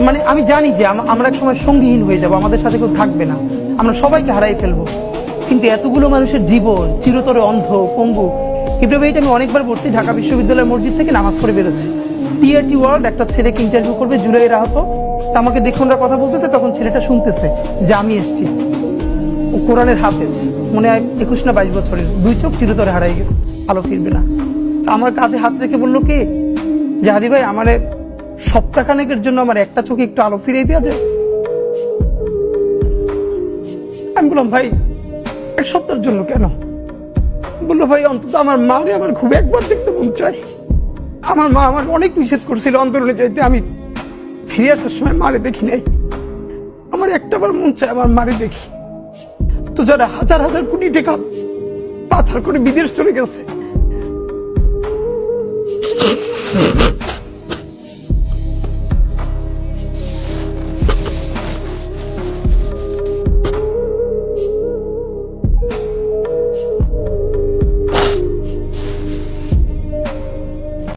মানে আমি জানি যে আমরা এক সময় সঙ্গীহীন হয়ে যাব, আমাদের সাথে কেউ থাকবে না, আমরা সবাইকে হারাই ফেলবো, কিন্তু এতগুলো মানুষের জীবন চিরতরে অন্ধ পঙ্গু। কিন্তু এটা আমি অনেকবার বলছি, ঢাকা বিশ্ববিদ্যালয়ের মসজিদ থেকে নামাজ পড়ে বেরোচ্ছি, টিআরটি ওয়ার্ল্ড একটা ছেলেকে ইন্টারভিউ করবে, জুলাইয়ের আহত, তা আমাকে দেখে ওরা কথা বলতেছে, তখন ছেলেটা শুনতেছে যে আমি এসছি, ও কোরআনের হাফেজ, মনে হয় 21 না 22 বছরের, 2 চোখ চিরতরে হারাই গেছে, ভালো ফিরবে না। তা আমার কাঁধে হাত রেখে বললো কি যে হাদি ভাই আমার সপ্তাহখানেকের জন্য আমার একটা চোখে একটু আলো ফিরিয়ে দেওয়া যায়। আমি বললাম ভাই 1 সপ্তাহের জন্য কেন? বললো ভাই অন্তত আমার মারে আমার খুব একবার দেখতে মন চাই, আমার মা আমার অনেক নিষেধ করছিল অন্তরণে যাইতে, আমি ফিরে আসার সময় মারে দেখি নাই, আমার একটাবার মন চায় আমার মারে দেখি। তো যারা হাজার হাজার কোটি টাকা পাচার করে বিদেশ চলে গেছে,